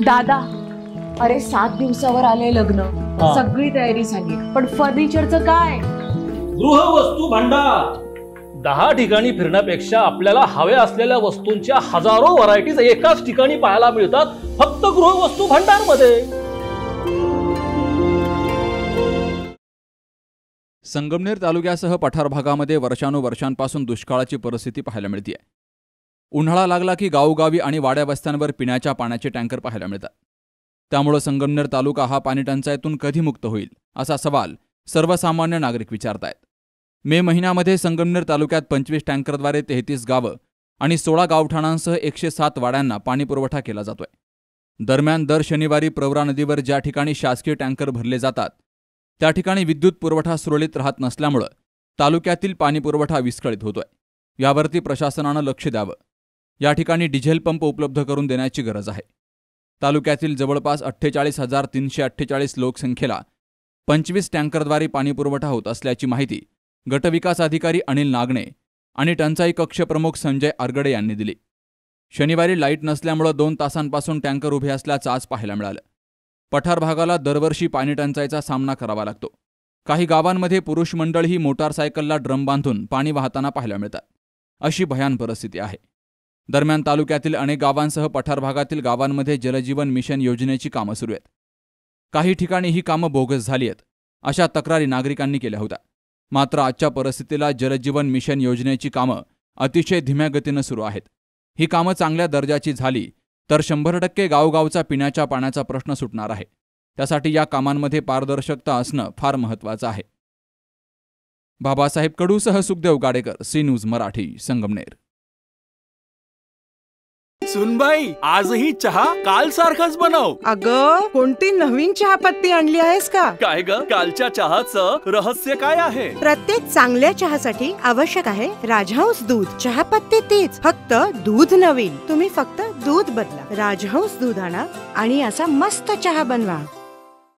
दादा, अरे 7 दिवसावर आले लग्न, सगळी तयारी झाली, पण फर्निचरचं काय? गृहवस्तू भांडार 10 ठिकाणी फिरण्यापेक्षा आपल्याला हव्या असलेल्या वस्तूंच्या हजारो व्हरायटीज एकाच ठिकाणी पाहायला मिळतात, फक्त गृहवस्तू भांडार मध्ये। संगमनेर तालुक्यासह पठार भागामध्ये वर्षानुवर्षांपासून दुष्काळाची परिस्थिती पाहायला मिळते। उन्हाळा लागला की गावोगावी आणि वाड्या वस्त्यांवर पिण्याच्या पाण्याचे टँकर पाहायला मिळतात। त्यामुळे संगमनेर तालुका हा पाणी टंचाईतून कधी मुक्त होईल असा सवाल सर्वसामान्य नागरिक विचारतायत। मे महिन्यामध्ये संगमनेर तालुक्यात 25 टँकरद्वारे 33 गावं आणि 16 गावठाणांसह 107 वाड्यांना पाणी पुरवठा केला जातोय। दरम्यान दर शनिवारी प्रवरा नदीवर ज्या ठिकाणी शासकीय टँकर भरले जातात त्या ठिकाणी विद्युत पुरवठा सुरळीत राहत नसल्यामुळे तालुक्यातील पाणी पुरवठा विस्कळीत होतोय। यावरती प्रशासनानं लक्ष द्यावं। या ठिकाणी डिझेल पंप उपलब्ध करून देण्याची गरज आहे। तालुक्यातील जवळपास 48,348 लोकसंख्येला 25 टँकरद्वारे पाणी पुरवठा होत असल्याची माहिती गटविकास अधिकारी अनिल नागणे आणि टंचाई कक्ष प्रमुख संजय आरगडे यांनी दिली। शनिवारी लाईट नसल्यामुळे 2 तासांपासून टँकर उभे असल्याचं आज पाहायला मिळालं। पठार भागाला दरवर्षी पाणी टंचाईचा सामना करावा लागतो। काही गावांमध्ये पुरुष मंडळही मोटारसायकलला ड्रम बांधून पाणी वाहताना पाहायला मिळतात। अशी भयान परिस्थिती आहे। दरम्यान तालुक्यातील अनेक गावांसह पठार भागातील गावांमध्ये जलजीवन मिशन योजनेची कामं सुरू आहेत। काही ठिकाणी ही कामं बोगस झाली आहेत अशा तक्रारी नागरिकांनी केल्या होत्या। मात्र आजच्या परिस्थितीला जलजीवन मिशन योजनेची कामं अतिशय धीम्या गतीनं सुरू आहेत। ही कामं चांगल्या दर्जाची झाली तर 100% गावगावचा पिण्याच्या पाण्याचा प्रश्न सुटणार आहे। त्यासाठी या कामांमध्ये पारदर्शकता असणं फार महत्त्वाचं आहे। बाबासाहेब कडूसह सुखदेव गाडेकर, सी न्यूज मराठी, संगमनेर। सुनबाई, आजही चहा काल सारखाच बनव। अगं, कोणती नवीन चहापत्ती आणली आहेस का? काय ग, कालच्या चहाचं रहस्य काय आहे? प्रत्येक चांगल्या चहासाठी आवश्यक आहे राजहंस दूध। चहापत्ती तीच, फक्त दूध नवीन। तुम्ही फक्त दूध बदला, राजहंस दूध आणा आणि असा मस्त चहा बनवा।